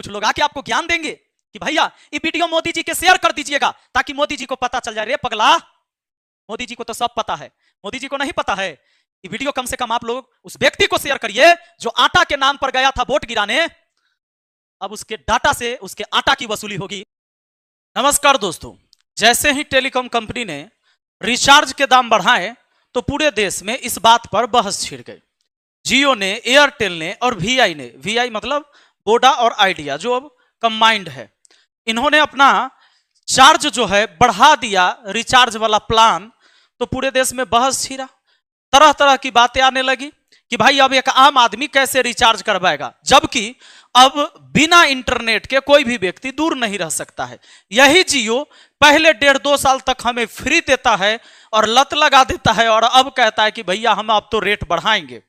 कुछ लोग आके आपको ज्ञान देंगे कि भैया ये वीडियो मोदी जी के शेयर कर दीजिएगा ताकि मोदी जी को पता चल जाए। रे पगला, मोदी जी को तो सब पता है, मोदी जी को नहीं पता है। ये वीडियो कम से कम आप लोग उस व्यक्ति को शेयर करिए जो आटा के नाम पर गया था वोट गिराने, अब उसके डाटा से उसके आटा की वसूली होगी। नमस्कार दोस्तों, जैसे ही टेलीकॉम कंपनी ने रिचार्ज के दाम बढ़ाए तो पूरे देश में इस बात पर बहस छिड़ गई। जियो ने, एयरटेल ने और वीआई ने, वीआई मतलब वोडा और आइडिया जो अब कंबाइंड है, इन्होंने अपना चार्ज जो है बढ़ा दिया, रिचार्ज वाला प्लान। तो पूरे देश में बहस छिड़ा, तरह तरह की बातें आने लगी कि भाई अब एक आम आदमी कैसे रिचार्ज करवाएगा, जबकि अब बिना इंटरनेट के कोई भी व्यक्ति दूर नहीं रह सकता है। यही जियो पहले 1.5-2 साल तक हमें फ्री देता है और लत लगा देता है और अब कहता है कि भैया हम अब तो रेट बढ़ाएंगे।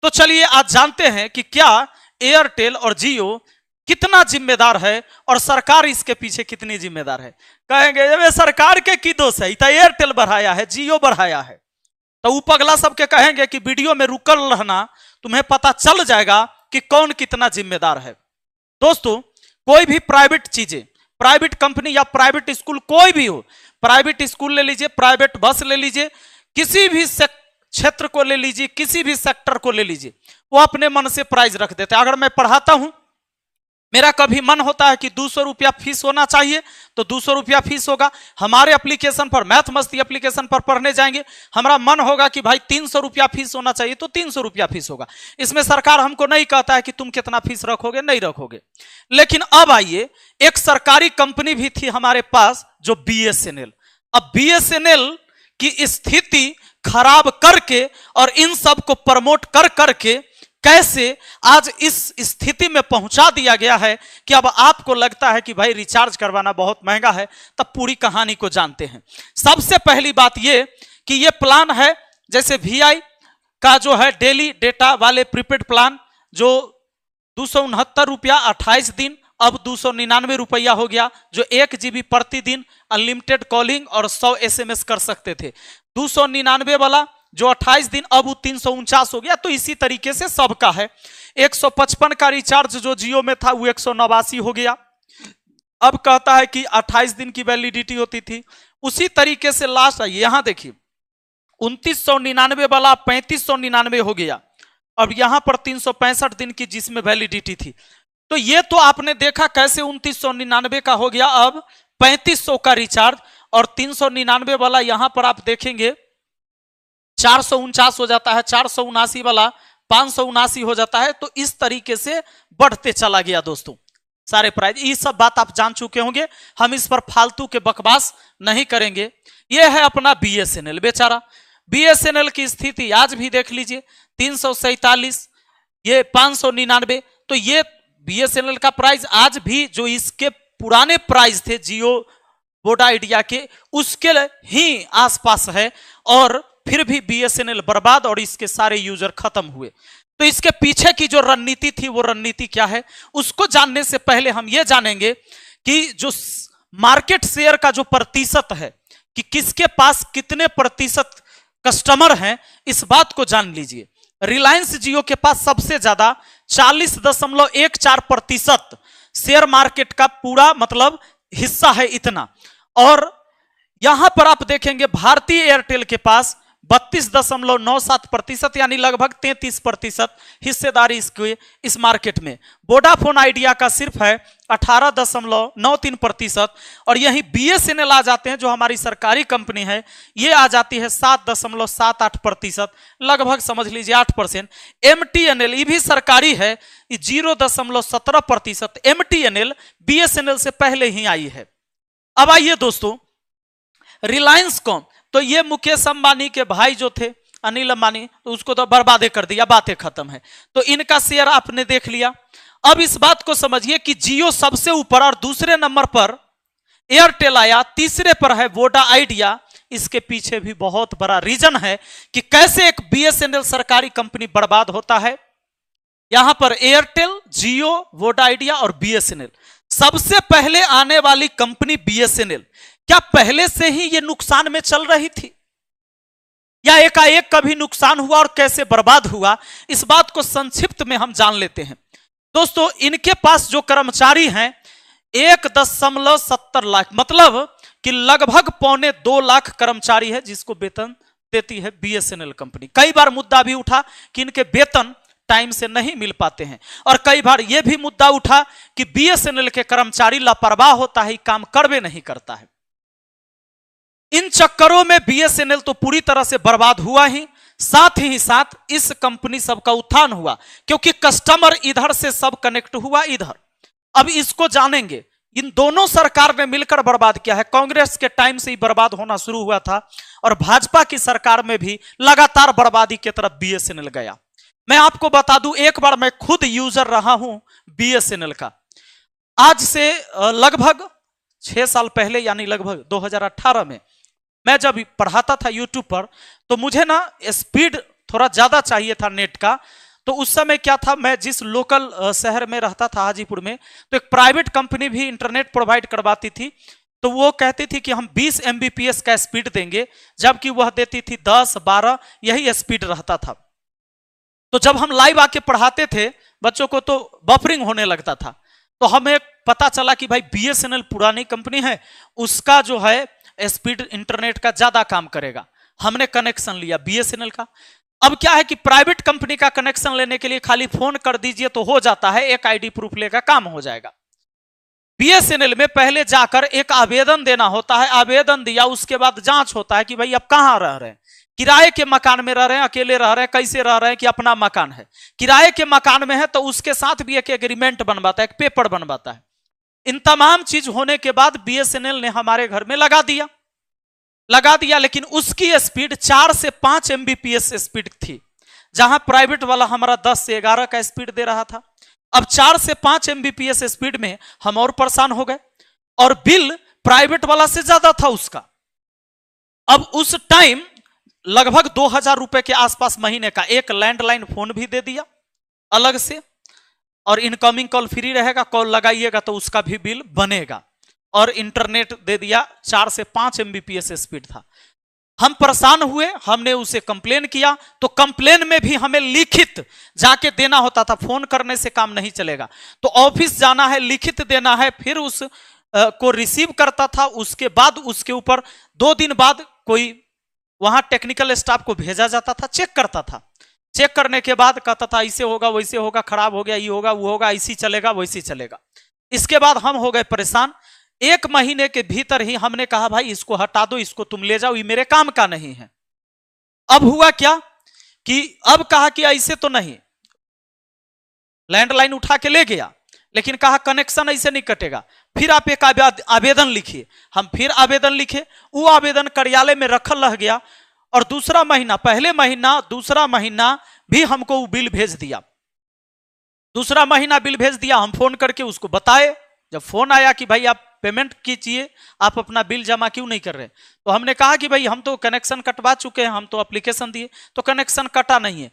तो चलिए आज जानते हैं कि क्या एयरटेल और जियो कितना जिम्मेदार है और सरकार इसके पीछे कितनी जिम्मेदार है। कहेंगे ये सरकार के की दोष है, एयरटेल बढ़ाया है, जियो बढ़ाया है। तो पगला सबके कहेंगे कि वीडियो में रुकल रहना, तुम्हें पता चल जाएगा कि कौन कितना जिम्मेदार है। दोस्तों, कोई भी प्राइवेट चीजें, प्राइवेट कंपनी या प्राइवेट स्कूल कोई भी हो, प्राइवेट स्कूल ले लीजिए, प्राइवेट बस ले लीजिए, किसी भी क्षेत्र को ले लीजिए, किसी भी सेक्टर को ले लीजिए, वो अपने मन से प्राइस रख देते हैं। अगर मैं पढ़ाता हूं, मेरा कभी मन होता है कि 200 रुपया फीस होना चाहिए तो 200 रुपया फीस होगा। हमारे एप्लीकेशन पर, मैथ मस्ती एप्लीकेशन पर पढ़ने जाएंगे, हमारा मन होगा कि भाई 300 रुपया फीस होना चाहिए तो 300 रुपया फीस होगा। इसमें सरकार हमको नहीं कहता है कि तुम कितना फीस रखोगे, नहीं रखोगे। लेकिन अब आइए, एक सरकारी कंपनी भी थी हमारे पास जो बीएसएनएल। अब बीएसएनएल की स्थिति खराब करके और इन सब को प्रमोट कर करके कैसे आज इस स्थिति में पहुंचा दिया गया है कि अब आपको लगता है कि भाई रिचार्ज करवाना बहुत महंगा है। तब पूरी कहानी को जानते हैं। सबसे पहली बात ये कि ये प्लान है, जैसे वीआई का जो है डेली डेटा वाले प्रीपेड प्लान जो 269 रुपया 28 दिन, अब 299 रुपया हो गया, जो 1 GB प्रतिदिन अनलिमिटेड कॉलिंग और 100 SMS कर सकते थे। 299 वाला जो 28 दिन, अब वो 349 हो गया। तो इसी तरीके से सबका है। 155 का रिचार्ज जो जियो में था वो 189 हो गया। अब कहता है कि 28 दिन की वैलिडिटी होती थी। उसी तरीके से लास्ट आइए, यहां देखिए 2999 वाला 3599 हो गया। अब यहां पर 365 दिन की जिसमें वैलिडिटी थी। तो ये तो आपने देखा कैसे 2999 का हो गया अब 3500 का रिचार्ज, और 399 वाला यहां पर आप देखेंगे 449 हो जाता है, 479 वाला 579 हो जाता है। तो इस तरीके से बढ़ते चला गया दोस्तों सारे प्राइस। ये सब बात आप जान चुके होंगे, हम इस पर फालतू के बकवास नहीं करेंगे। ये है अपना बीएसएनएल। बेचारा बीएसएनएल की स्थिति आज भी देख लीजिए, 347, ये 599। तो ये बीएसएनएल का प्राइस आज भी जो इसके पुराने प्राइस थे जियो वोडा आइडिया के, उसके ही आसपास है। और फिर भी बीएसएनएल बर्बाद और इसके सारे यूजर खत्म हुए। तो इसके पीछे की जो रणनीति थी वो रणनीति क्या है, उसको जानने से पहले हम ये जानेंगे कि जो मार्केट शेयर का जो प्रतिशत है कि किसके पास कितने प्रतिशत कस्टमर हैं, इस बात को जान लीजिए। रिलायंस जियो के पास सबसे ज्यादा 40.14% शेयर मार्केट का पूरा मतलब हिस्सा है इतना। और यहां पर आप देखेंगे भारतीय एयरटेल के पास 32.97% यानी लगभग 33% हिस्सेदारी इसके इस मार्केट में। वोडाफोन आइडिया का सिर्फ है 18.93%। और यही बीएसएनएल आ जाते हैं जो हमारी सरकारी कंपनी है, ये आ जाती है 7.78%, लगभग समझ लीजिए 8%। एमटीएनएल ये भी सरकारी है, 0.17%। एमटीएनएल बीएसएनएल से पहले ही आई है। अब आइए दोस्तों, रिलायंस कौन, तो ये मुकेश अंबानी के भाई जो थे अनिल अंबानी, तो उसको तो बर्बादे कर दिया, बातें खत्म है। तो इनका शेयर आपने देख लिया। अब इस बात को समझिए कि जियो सबसे ऊपर और दूसरे नंबर पर एयरटेल आया, तीसरे पर है वोडा आइडिया। इसके पीछे भी बहुत बड़ा रीजन है कि कैसे एक बीएसएनएल सरकारी कंपनी बर्बाद होता है। यहां पर एयरटेल, जियो, वोडा आइडिया और बीएसएनएल, सबसे पहले आने वाली कंपनी बीएसएनएल। क्या पहले से ही ये नुकसान में चल रही थी या एकाएक कभी नुकसान हुआ और कैसे बर्बाद हुआ, इस बात को संक्षिप्त में हम जान लेते हैं। दोस्तों इनके पास जो कर्मचारी हैं 1.70 लाख, मतलब कि लगभग 1.25 लाख कर्मचारी है जिसको वेतन देती है बीएसएनएल कंपनी। कई बार मुद्दा भी उठा कि इनके वेतन टाइम से नहीं मिल पाते हैं, और कई बार यह भी मुद्दा उठा कि बीएसएनएल के कर्मचारी लापरवाह होता है, काम करवे नहीं करता है। इन चक्करों में बीएसएनएल तो पूरी तरह से बर्बाद हुआ ही साथ इस कंपनी सब का उत्थान हुआ, क्योंकि कस्टमर इधर से सब कनेक्ट हुआ इधर। अब इसको जानेंगे, इन दोनों सरकार ने मिलकर बर्बाद किया है। कांग्रेस के टाइम से ही बर्बाद होना शुरू हुआ था, और भाजपा की सरकार में भी लगातार बर्बादी की तरफ बीएसएनएल गया। मैं आपको बता दूं, एक बार मैं खुद यूजर रहा हूं बीएसएनएल का। आज से लगभग 6 साल पहले, यानी लगभग 2018 में मैं जब पढ़ाता था यूट्यूब पर, तो मुझे ना स्पीड थोड़ा ज्यादा चाहिए था नेट का। तो उस समय क्या था, मैं जिस लोकल शहर में रहता था हाजीपुर में, तो एक प्राइवेट कंपनी भी इंटरनेट प्रोवाइड करवाती थी। तो वो कहती थी कि हम 20 MBPS का स्पीड देंगे, जबकि वह देती थी 10-12, यही स्पीड रहता था। तो जब हम लाइव आके पढ़ाते थे बच्चों को, तो बफरिंग होने लगता था। तो हमें पता चला कि भाई बीएसएनएल पुरानी कंपनी है, उसका जो है स्पीड इंटरनेट का ज्यादा काम करेगा। हमने कनेक्शन लिया बीएसएनएल का। अब क्या है कि प्राइवेट कंपनी का कनेक्शन लेने के लिए खाली फोन कर दीजिए तो हो जाता है, एक आईडी प्रूफ लेकर काम हो जाएगा। बीएसएनएल में पहले जाकर एक आवेदन देना होता है, आवेदन दिया उसके बाद जांच होता है कि भाई आप कहां रह रहे हैं, किराए के मकान में रह रहे हैं, अकेले रह रहे हैं, कैसे रह रहे हैं, कि अपना मकान है। किराए के मकान में है तो उसके साथ भी एक एग्रीमेंट बनवाता है, एक पेपर बनवाता है। इन तमाम चीज होने के बाद बीएसएनएल ने हमारे घर में लगा दिया, लेकिन उसकी स्पीड 4 से 5 MBPS स्पीड थी, जहां प्राइवेट वाला हमारा 10 से 11 का स्पीड दे रहा था। अब 4 से 5 MBPS स्पीड में हम और परेशान हो गए, और बिल प्राइवेट वाला से ज्यादा था उसका। अब उस टाइम लगभग 2000 रुपए के आसपास महीने का एक लैंडलाइन फोन भी दे दिया अलग से, और इनकमिंग कॉल फ्री रहेगा, कॉल लगाइएगा तो उसका भी बिल बनेगा, और इंटरनेट दे दिया। 4 से 5 MBPS स्पीड था। हम परेशान हुए, हमने उसे कंप्लेन किया, तो कंप्लेन में भी हमें लिखित जाके देना होता था, फोन करने से काम नहीं चलेगा। तो ऑफिस जाना है, लिखित देना है, फिर उस को रिसीव करता था। उसके बाद उसके ऊपर 2 दिन बाद कोई वहां टेक्निकल स्टाफ को भेजा जाता था, चेक करता था। चेक करने के बाद कहता था ऐसे होगा, वैसे होगा, खराब हो गया, ये होगा, वो होगा, ऐसी चलेगा, वैसी चलेगा। इसके बाद हम हो गए परेशान। 1 महीने के भीतर ही हमने कहा भाई इसको हटा दो, इसको तुम ले जाओ, ये मेरे काम का नहीं है। अब हुआ क्या कि अब कहा कि ऐसे तो नहीं, लैंडलाइन उठा के ले गया, लेकिन कहा कनेक्शन ऐसे नहीं कटेगा। फिर आप एक आवेदन लिखिए। हम फिर आवेदन लिखे, वो आवेदन कार्यालय में रखल रह गया, और दूसरा महीना, पहले महीना दूसरा महीना भी हमको वो बिल भेज दिया। दूसरा महीना बिल भेज दिया, हम फोन करके उसको बताए। जब फोन आया कि भाई आप पेमेंट कीजिए, आप अपना बिल जमा क्यों नहीं कर रहे, तो हमने कहा कि भाई हम तो कनेक्शन कटवा चुके हैं, हम तो एप्लीकेशन दिए, तो कनेक्शन कटा नहीं है।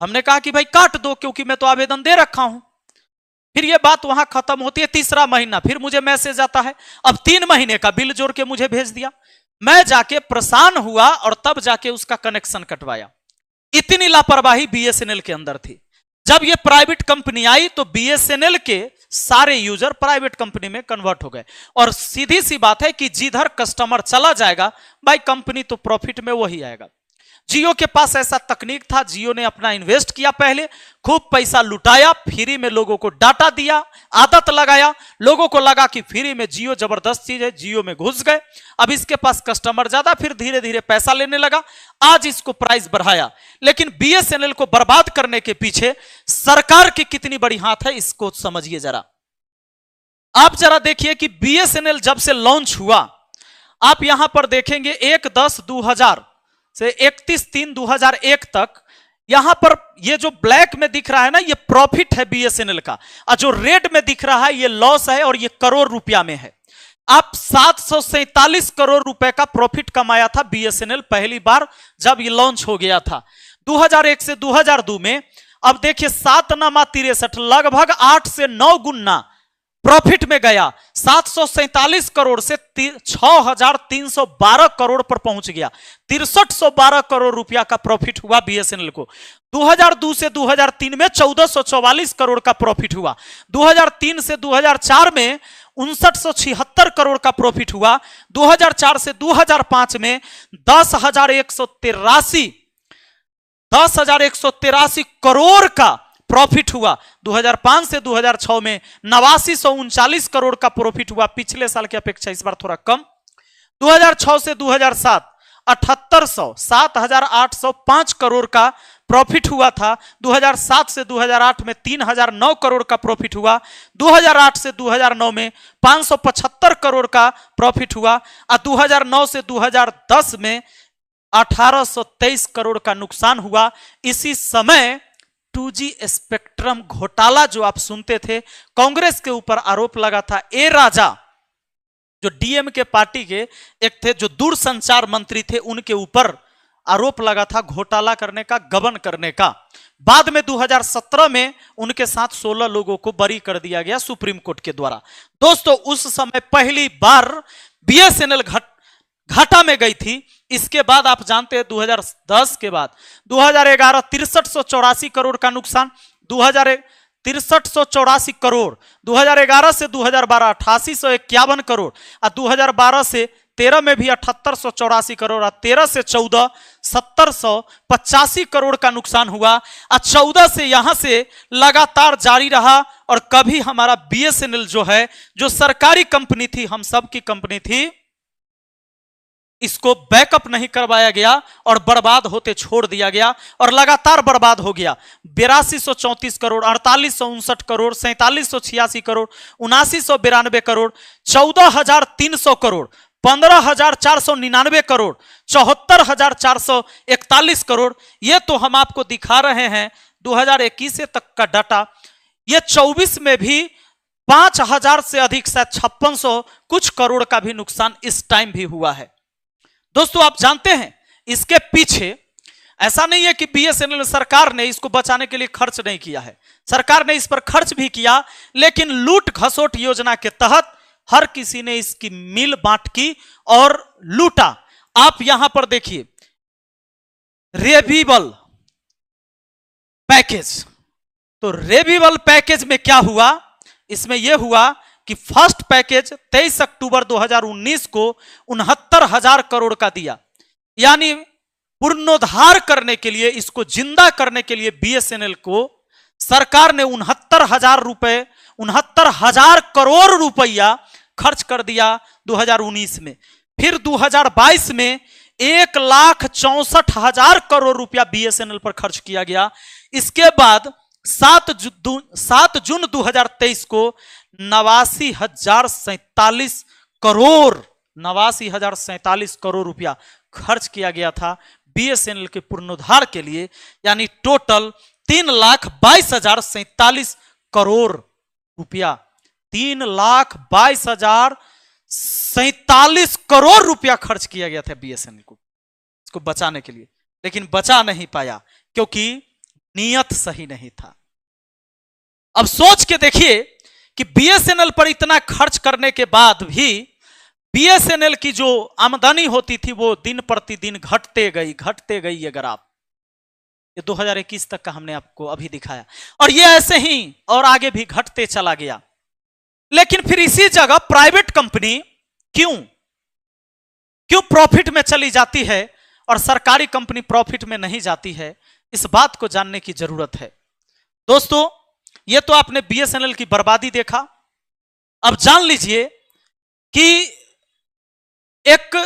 हमने कहा कि भाई काट दो, क्योंकि मैं तो आवेदन दे रखा हूं। फिर ये बात वहां खत्म होती है। तीसरा महीना फिर मुझे मैसेज आता है, अब 3 महीने का बिल जोड़ के मुझे भेज दिया। मैं जाके परेशान हुआ, और तब जाके उसका कनेक्शन कटवाया। इतनी लापरवाही बीएसएनएल के अंदर थी। जब ये प्राइवेट कंपनी आई तो बीएसएनएल के सारे यूजर प्राइवेट कंपनी में कन्वर्ट हो गए, और सीधी सी बात है कि जिधर कस्टमर चला जाएगा भाई कंपनी तो प्रॉफिट में वही आएगा। जियो के पास ऐसा तकनीक था, जियो ने अपना इन्वेस्ट किया, पहले खूब पैसा लुटाया, फ्री में लोगों को डाटा दिया, आदत लगाया, लोगों को लगा कि फ्री में जियो जबरदस्त चीज है, जियो में घुस गए। अब इसके पास कस्टमर ज्यादा, फिर धीरे धीरे पैसा लेने लगा, आज इसको प्राइस बढ़ाया। लेकिन बीएसएनएल को बर्बाद करने के पीछे सरकार की कितनी बड़ी हाथ है, इसको समझिए जरा। आप जरा देखिए कि बीएसएनएल जब से लॉन्च हुआ, आप यहां पर देखेंगे 1/10/2000 से 31/3/2001 तक, यहां पर ये जो ब्लैक में दिख रहा है ना, ये प्रॉफिट है बीएसएनएल का, और जो रेड में दिख रहा है ये लॉस है, और ये करोड़ रुपया में है। आप 747 करोड़ रुपए का प्रॉफिट कमाया था बीएसएनएल पहली बार जब ये लॉन्च हो गया था 2001 से 2002 में। अब देखिए 7 × 63, लगभग 8 से 9 गुना प्रॉफिट में गया, 747 करोड़ से 6312 करोड़ पर पहुंच गया। 6312 करोड़ रुपया का प्रॉफिट हुआ बीएसएनएल को। 2002 से 2003 में 1444 करोड़ का प्रॉफिट हुआ। 2003 से 2004 में 5976 करोड़ का प्रॉफिट हुआ। 2004 से 2005 में 10,183 करोड़ का प्रॉफिट हुआ। 2005 से 2006 में 8939 करोड़ का प्रॉफिट हुआ, पिछले साल की अपेक्षा इस बार थोड़ा कम। 2006 से 2007 7,805 करोड़ का प्रॉफिट हुआ था। 2007 से 2008 में 3,009 करोड़ का प्रॉफिट हुआ। 2008 से 2009 में 575 करोड़ का प्रॉफिट हुआ और 2009 से 2010 में 1823 करोड़ का नुकसान हुआ। इसी समय 2G स्पेक्ट्रम घोटाला जो आप सुनते थे, कांग्रेस के ऊपर आरोप लगा था। ए राजा जो डीएमके पार्टी के एक थे, जो दूरसंचार मंत्री थे, उनके ऊपर आरोप लगा था घोटाला करने का, गबन करने का। बाद में 2017 में उनके साथ 16 लोगों को बरी कर दिया गया सुप्रीम कोर्ट के द्वारा। दोस्तों उस समय पहली बार बीएसएनएल घाटा में गई थी। इसके बाद आप जानते हैं 2010 के बाद 2011 6384 करोड़ का नुकसान, 6384 करोड़। 2011 से 2012 8851 करोड़ और 2012 से 13 में भी 7884 करोड़ और 13 से 14 7085 करोड़ का नुकसान हुआ और 14 से यहां से लगातार जारी रहा। और कभी हमारा बीएसएनएल जो है, जो सरकारी कंपनी थी, हम सब की कंपनी थी, इसको बैकअप नहीं करवाया गया और बर्बाद होते छोड़ दिया गया और लगातार बर्बाद हो गया। 8234 करोड़, 4859 करोड़, 4786 करोड़, 7992 करोड़, 14300 करोड़, 15499 करोड़, 74441 करोड़। ये तो हम आपको दिखा रहे हैं 2021 तक का डाटा। ये 24 में भी 5000 से अधिक, शायद 5600 कुछ करोड़ का भी नुकसान इस टाइम भी हुआ है। दोस्तों आप जानते हैं इसके पीछे ऐसा नहीं है कि बीएसएनएल सरकार ने इसको बचाने के लिए खर्च नहीं किया है, सरकार ने इस पर खर्च भी किया, लेकिन लूट घसोट योजना के तहत हर किसी ने इसकी मिल बांट की और लूटा। आप यहां पर देखिए रिवीबल पैकेज, तो रिवीबल पैकेज में क्या हुआ, इसमें यह हुआ कि फर्स्ट पैकेज 23 अक्टूबर 2019 को 69,000 करोड़ का दिया। यानी पुनरुद्धार करने के लिए, इसको जिंदा करने के लिए बीएसएनएल को सरकार ने 69,000 करोड़ रुपया खर्च कर दिया 2019 में। फिर 2022 में 1,64,000 करोड़ रुपया बीएसएनएल पर खर्च किया गया। इसके बाद 7 जून 2023 को 89,047 करोड़ रुपया खर्च किया गया था बीएसएनएल के पुनरुद्धार के लिए। यानी टोटल 3,22,047 करोड़ रुपया, 3,22,047 करोड़ रुपया खर्च किया गया था बीएसएनएल को, इसको बचाने के लिए। लेकिन बचा नहीं पाया क्योंकि नियत सही नहीं था। अब सोच के देखिए कि बीएसएनएल पर इतना खर्च करने के बाद भी बीएसएनएल की जो आमदनी होती थी वो दिन प्रतिदिन घटते गई। ये ग्राफ ये 2021 तक का हमने आपको अभी दिखाया और ये ऐसे ही और आगे भी घटते चला गया। लेकिन फिर इसी जगह प्राइवेट कंपनी क्यों प्रॉफिट में चली जाती है और सरकारी कंपनी प्रॉफिट में नहीं जाती है, इस बात को जानने की जरूरत है। दोस्तों ये तो आपने बीएसएनएल की बर्बादी देखा। अब जान लीजिए कि एक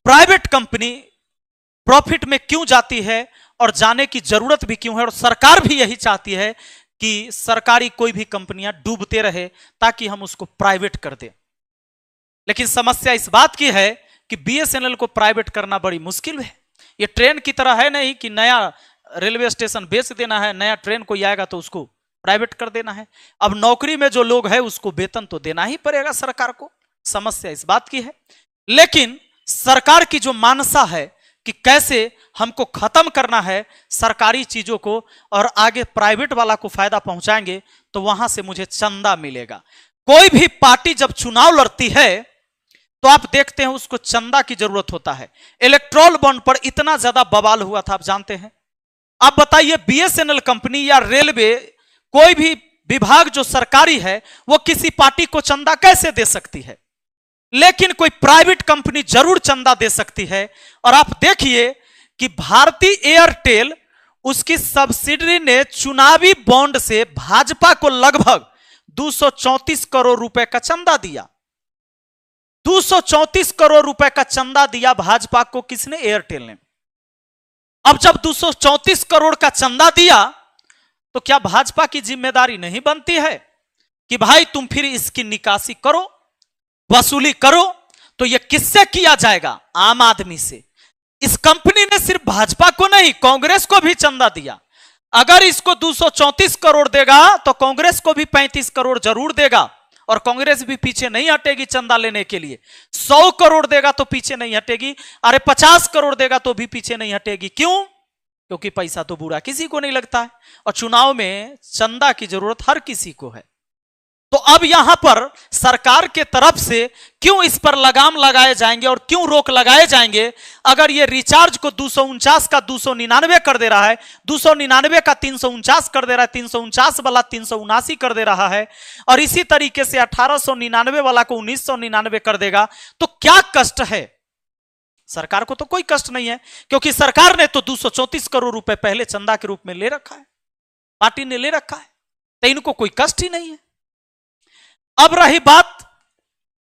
प्राइवेट कंपनी प्रॉफिट में क्यों जाती है और जाने की जरूरत भी क्यों है, और सरकार भी यही चाहती है कि सरकारी कोई भी कंपनियां डूबते रहे ताकि हम उसको प्राइवेट कर दें। लेकिन समस्या इस बात की है कि बीएसएनएल को प्राइवेट करना बड़ी मुश्किल है। ये ट्रेन की तरह है नहीं कि नया रेलवे स्टेशन बेच देना है, नया ट्रेन कोई आएगा तो उसको प्राइवेट कर देना है। अब नौकरी में जो लोग हैं उसको वेतन तो देना ही पड़ेगा सरकार को। समस्या इस बात की है। लेकिन सरकार की जो मानसा है कि कैसे हमको खत्म करना है सरकारी चीजों को और आगे प्राइवेट वाला को फायदा पहुंचाएंगे तो वहां से मुझे चंदा मिलेगा, कोई भी पार्टी जब चुनाव लड़ती है तो आप देखते हैं उसको चंदा की जरूरत होता है। इलेक्ट्रॉल बॉन्ड पर इतना ज्यादा बवाल हुआ था, आप जानते हैं। आप बताइए बीएसएनएल कंपनी या रेलवे, कोई भी विभाग जो सरकारी है, वो किसी पार्टी को चंदा कैसे दे सकती है? लेकिन कोई प्राइवेट कंपनी जरूर चंदा दे सकती है। और आप देखिए कि भारतीय एयरटेल, उसकी सब्सिडरी ने चुनावी बॉन्ड से भाजपा को लगभग 234 करोड़ रुपए का चंदा दिया। 234 करोड़ रुपए का चंदा दिया भाजपा को, किसने? एयरटेल ने। अब जब 234 करोड़ का चंदा दिया तो क्या भाजपा की जिम्मेदारी नहीं बनती है कि भाई तुम फिर इसकी निकासी करो, वसूली करो? तो यह किससे किया जाएगा? आम आदमी से। इस कंपनी ने सिर्फ भाजपा को नहीं, कांग्रेस को भी चंदा दिया। अगर इसको 234 करोड़ देगा तो कांग्रेस को भी 35 करोड़ जरूर देगा, और कांग्रेस भी पीछे नहीं हटेगी चंदा लेने के लिए। 100 करोड़ देगा तो पीछे नहीं हटेगी, अरे 50 करोड़ देगा तो भी पीछे नहीं हटेगी। क्यों? क्योंकि पैसा तो बुरा किसी को नहीं लगता है, और चुनाव में चंदा की जरूरत हर किसी को है। तो अब यहां पर सरकार के तरफ से क्यों इस पर लगाम लगाए जाएंगे और क्यों रोक लगाए जाएंगे? अगर ये रिचार्ज को 249 का 299 कर दे रहा है, 299 का 349 कर दे रहा है, 349 वाला 379 कर दे रहा है, और इसी तरीके से 1899 वाला को 1999 कर देगा, तो क्या कष्ट है? सरकार को तो कोई कष्ट नहीं है, क्योंकि सरकार ने तो 234 करोड़ रुपए पहले चंदा के रूप में ले रखा है, पार्टी ने ले रखा है, तो इनको कोई कष्ट ही नहीं है। अब रही बात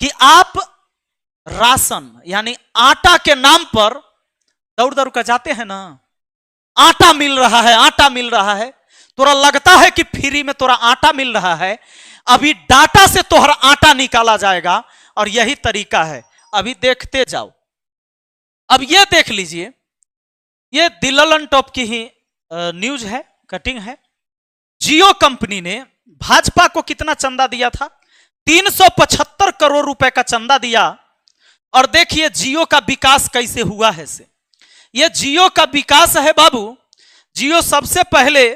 कि आप राशन यानी आटा के नाम पर दौड़ दौड़ कर जाते हैं ना, आटा मिल रहा है, आटा मिल रहा है, तोरा लगता है कि फ्री में तोरा आटा मिल रहा है, अभी डाटा से तोहरा आटा निकाला जाएगा, और यही तरीका है। अभी देखते जाओ। अब ये देख लीजिए, ये दिल्लन टॉप की ही न्यूज है, कटिंग है। जियो कंपनी ने भाजपा को कितना चंदा दिया था? 375 करोड़ रुपए का चंदा दिया। और देखिए जियो का विकास कैसे हुआ है से। ये जियो का विकास है बाबू। जियो सबसे पहले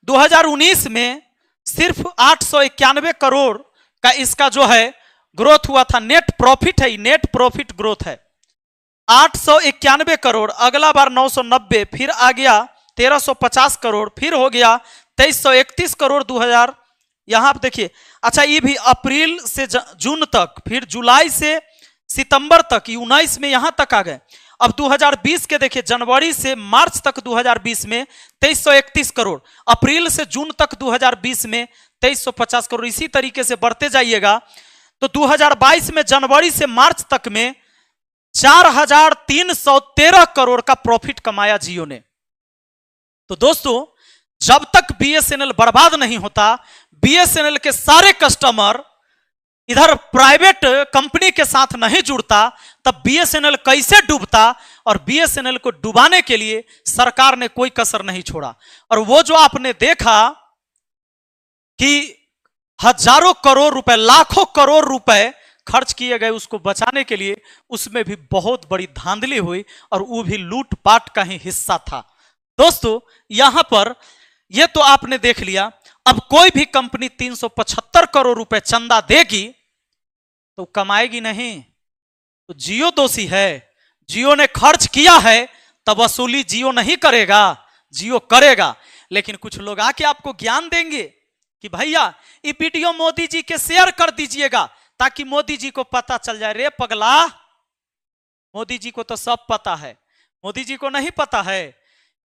2019 में सिर्फ 891 करोड़ का इसका जो है ग्रोथ हुआ था। नेट प्रॉफिट है, नेट प्रॉफिट ग्रोथ है 891 करोड़। अगला बार 990, फिर आ गया 1350 करोड़, फिर हो गया 2331 करोड़ 2000। यहां आप देखिए, अच्छा ये भी अप्रैल से जून तक, फिर जुलाई से सितंबर तक, 19 में यहां तक आ गए। अब 2020 के देखिए, जनवरी से मार्च तक 2020 में 2331 करोड़, अप्रैल से जून तक 2020 में 2350 करोड़। इसी तरीके से बढ़ते जाइएगा तो 2022 में जनवरी से मार्च तक में 4313 करोड़ का प्रॉफिट कमाया जियो ने। तो दोस्तों, जब तक बीएसएनएल बर्बाद नहीं होता, बीएसएनएल के सारे कस्टमर इधर प्राइवेट कंपनी के साथ नहीं जुड़ता, तब बीएसएनएल कैसे डूबता? और बीएसएनएल को डुबाने के लिए सरकार ने कोई कसर नहीं छोड़ा। और वो जो आपने देखा कि हजारों करोड़ रुपए, लाखों करोड़ रुपए खर्च किए गए उसको बचाने के लिए, उसमें भी बहुत बड़ी धांधली हुई, और वो भी लूटपाट का ही हिस्सा था। दोस्तों, यहां पर यह तो आपने देख लिया। अब कोई भी कंपनी 375 करोड़ रुपए चंदा देगी तो कमाएगी नहीं, तो जियो दोषी है। जियो ने खर्च किया है, तब वसूली जियो नहीं करेगा, जियो करेगा। लेकिन कुछ लोग आके आपको ज्ञान देंगे कि भैया ये वीडियो मोदी जी के शेयर कर दीजिएगा, ताकि मोदी जी को पता चल जाए। रे पगला, मोदी जी को तो सब पता है, मोदी जी को नहीं पता है।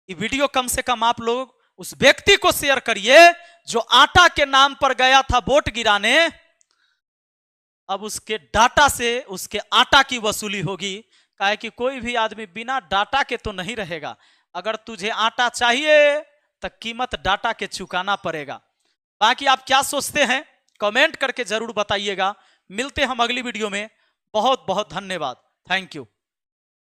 ये वीडियो कम से कम आप लोग उस व्यक्ति को शेयर करिए जो आटा के नाम पर गया था वोट गिराने। अब उसके डाटा से उसके आटा की वसूली होगी। काहे कि कोई भी आदमी बिना डाटा के तो नहीं रहेगा। अगर तुझे आटा चाहिए तो कीमत डाटा के चुकाना पड़ेगा। बाकी आप क्या सोचते हैं कमेंट करके जरूर बताइएगा। मिलते हैं हम अगली वीडियो में। बहुत बहुत धन्यवाद। Thank you.